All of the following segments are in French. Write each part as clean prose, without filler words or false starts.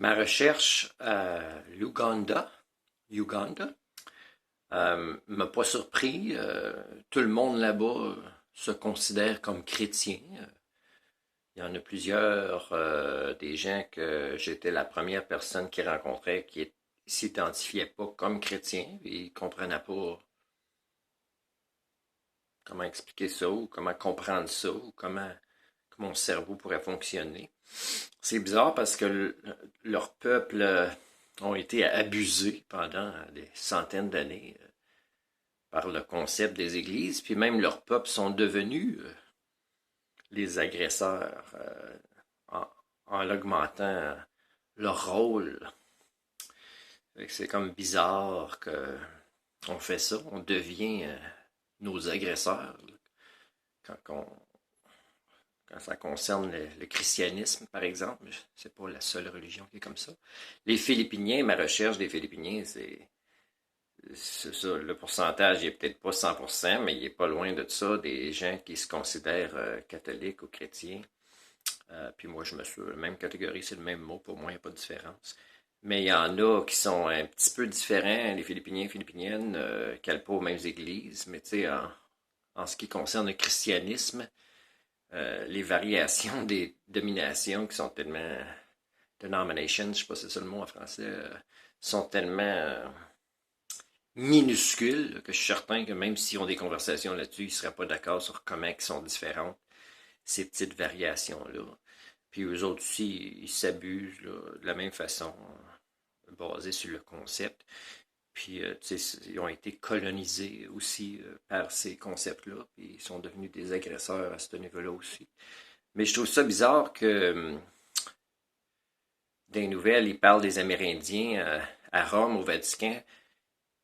Ma recherche à Uganda, m'a pas surpris. Tout le monde là-bas se considère comme chrétien. Il y en a plusieurs, des gens que j'étais la première personne qu'ils rencontraient qui s'identifiaient pas comme chrétiens. Ils comprenaient pas comment expliquer ça ou comment comprendre ça ou comment mon cerveau pourrait fonctionner. C'est bizarre parce que leur peuple ont été abusés pendant des centaines d'années par le concept des églises, puis même leurs peuples sont devenus les agresseurs en, en augmentant leur rôle. C'est comme bizarre que on fait ça, on devient nos agresseurs quand, on, quand ça concerne le christianisme, par exemple. C'est pas la seule religion qui est comme ça. Les Philippiniens, ma recherche des Philippiniens, c'est ça, le pourcentage, il est peut-être pas 100%, mais il est pas loin de ça, des gens qui se considèrent catholiques ou chrétiens. Puis moi, je me suis la même catégorie, c'est le même mot, pour moi, il n'y a pas de différence. Mais il y en a qui sont un petit peu différents, les Philippiniens et Philippiniennes, qui n'allent pas aux mêmes églises, mais tu sais, en ce qui concerne le christianisme, les variations des dominations qui sont tellement denominations, je ne sais pas si c'est ça le mot en français, sont tellement minuscules que je suis certain que même s'ils ont des conversations là-dessus, ils ne seraient pas d'accord sur comment ils sont différentes, ces petites variations-là. Puis eux autres aussi, ils s'abusent là, de la même façon, basé sur le concept. Puis, ils ont été colonisés aussi par ces concepts-là, puis ils sont devenus des agresseurs à ce niveau-là aussi. Mais je trouve ça bizarre que dans les nouvelles, ils parlent des Amérindiens à Rome, au Vatican,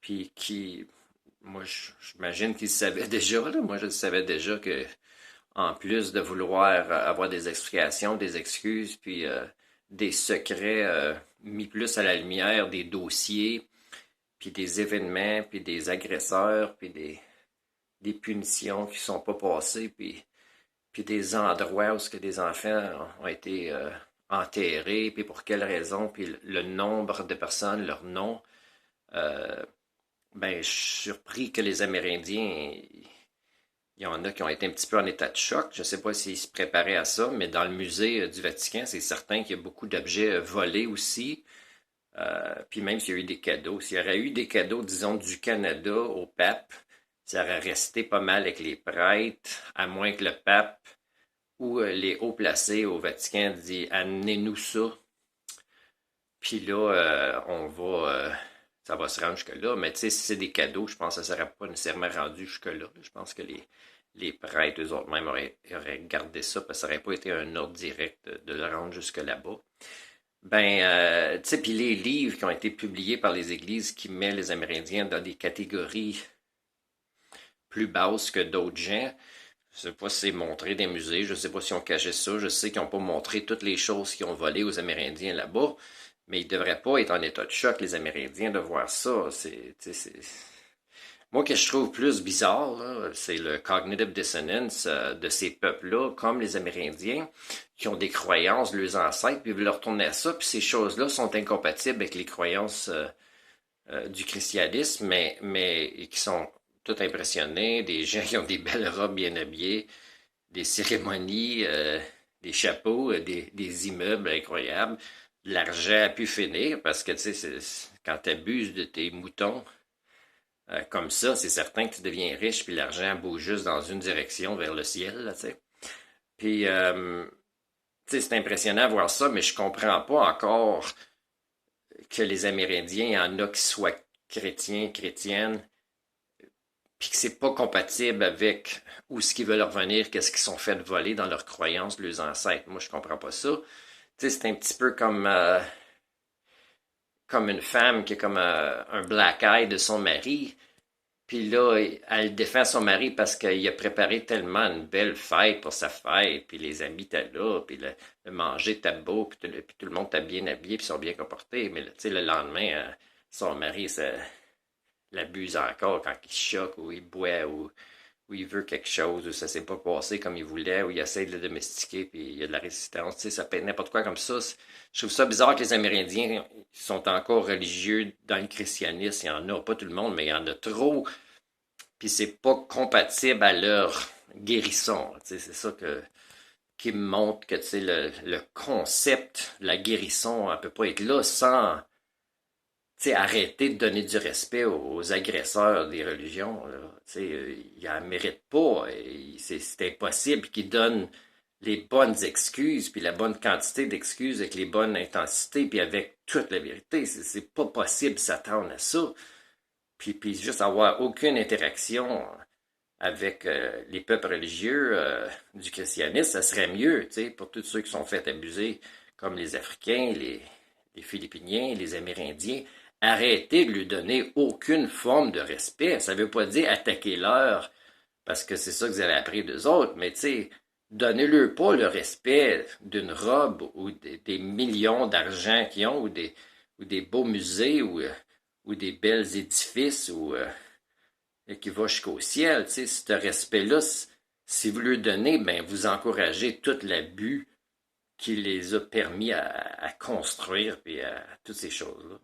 puis moi, j'imagine qu'ils savaient déjà, là. Moi, je savais déjà que, en plus de vouloir avoir des explications, des excuses, puis des secrets mis plus à la lumière, des dossiers, puis des événements, puis des agresseurs, puis des punitions qui sont pas passées, puis des endroits où ce que des enfants ont été enterrés, puis pour quelles raisons, puis le nombre de personnes, leur nom. Euh, ben, je suis surpris que les Amérindiens, il y en a qui ont été un petit peu en état de choc. Je ne sais pas s'ils se préparaient à ça, mais dans le musée du Vatican, c'est certain qu'il y a beaucoup d'objets volés aussi. Puis même s'il y a eu des cadeaux, s'il y aurait eu des cadeaux, disons, du Canada au pape, ça aurait resté pas mal avec les prêtres, à moins que le pape ou les hauts placés au Vatican disent amenez-nous ça. Puis là, ça va se rendre jusque-là. Mais tu sais, si c'est des cadeaux, je pense que ça ne serait pas nécessairement rendu jusque-là. Je pense que les prêtres, eux autres même, auraient gardé ça parce que ça n'aurait pas été un ordre direct de le rendre jusque là-bas. Ben, tu sais, puis les livres qui ont été publiés par les églises qui mettent les Amérindiens dans des catégories plus basses que d'autres gens, je sais pas si c'est montré des musées, je sais pas si on cachait ça, je sais qu'ils n'ont pas montré toutes les choses qu'ils ont volées aux Amérindiens là-bas, mais ils devraient pas être en état de choc, les Amérindiens, de voir ça. Moi, ce que je trouve plus bizarre, là, c'est le cognitive dissonance de ces peuples-là, comme les Amérindiens, qui ont des croyances de leurs ancêtres, puis ils veulent retourner à ça, puis ces choses-là sont incompatibles avec les croyances du christianisme, mais qui sont tout impressionnés, des gens qui ont des belles robes bien habillées, des cérémonies, des chapeaux, des immeubles incroyables, de l'argent à pu finir, parce que tu sais, quand tu abuses de tes moutons comme ça, c'est certain que tu deviens riche, puis l'argent bouge juste dans une direction vers le ciel, là, tu sais. Puis, tu sais, c'est impressionnant à voir ça, mais je comprends pas encore que les Amérindiens, il y en a qui soient chrétiens, chrétiennes, puis que c'est pas compatible avec où ce qu'ils veulent revenir, qu'est-ce qu'ils sont fait voler dans leurs croyances, leurs ancêtres. Moi, je comprends pas ça. Tu sais, c'est un petit peu comme une femme qui a comme un black eye de son mari. Puis là, elle défend son mari parce qu'il a préparé tellement une belle fête pour sa fête, puis les amis étaient là, puis le manger était beau, puis tout le monde était bien habillé, puis ils sont bien comportés. Mais tu sais, le lendemain, son mari l'abuse encore quand il choque ou il boit ou où il veut quelque chose, où ça s'est pas passé comme il voulait, où il essaie de le domestiquer, puis il y a de la résistance. Tu sais, ça peut être n'importe quoi comme ça. Je trouve ça bizarre que les Amérindiens sont encore religieux dans le christianisme. Il y en a, pas tout le monde, mais il y en a trop. Puis c'est pas compatible à leur guérisson. Tu sais, c'est ça qui me montre que tu sais, le concept de la guérisson ne peut pas être là sans tu sais, arrêter de donner du respect aux agresseurs des religions. Là. Tu sais, ils n'en méritent pas. C'est impossible qu'ils donnent les bonnes excuses, puis la bonne quantité d'excuses avec les bonnes intensités, puis avec toute la vérité. C'est pas possible s'attendre à ça. Puis juste avoir aucune interaction avec les peuples religieux du christianisme, ça serait mieux, tu sais, pour tous ceux qui sont fait abuser, comme les Africains, les Philippiniens, les Amérindiens. Arrêtez de lui donner aucune forme de respect. Ça ne veut pas dire attaquer-leur, parce que c'est ça que vous avez appris d'eux autres, mais tu sais, donnez-leur pas le respect d'une robe ou des millions d'argent qu'ils ont, ou des beaux musées, ou des belles édifices, et qui va jusqu'au ciel. Tu sais, ce respect-là, si vous le donnez, ben, vous encouragez tout l'abus qui les a permis à construire et à toutes ces choses-là.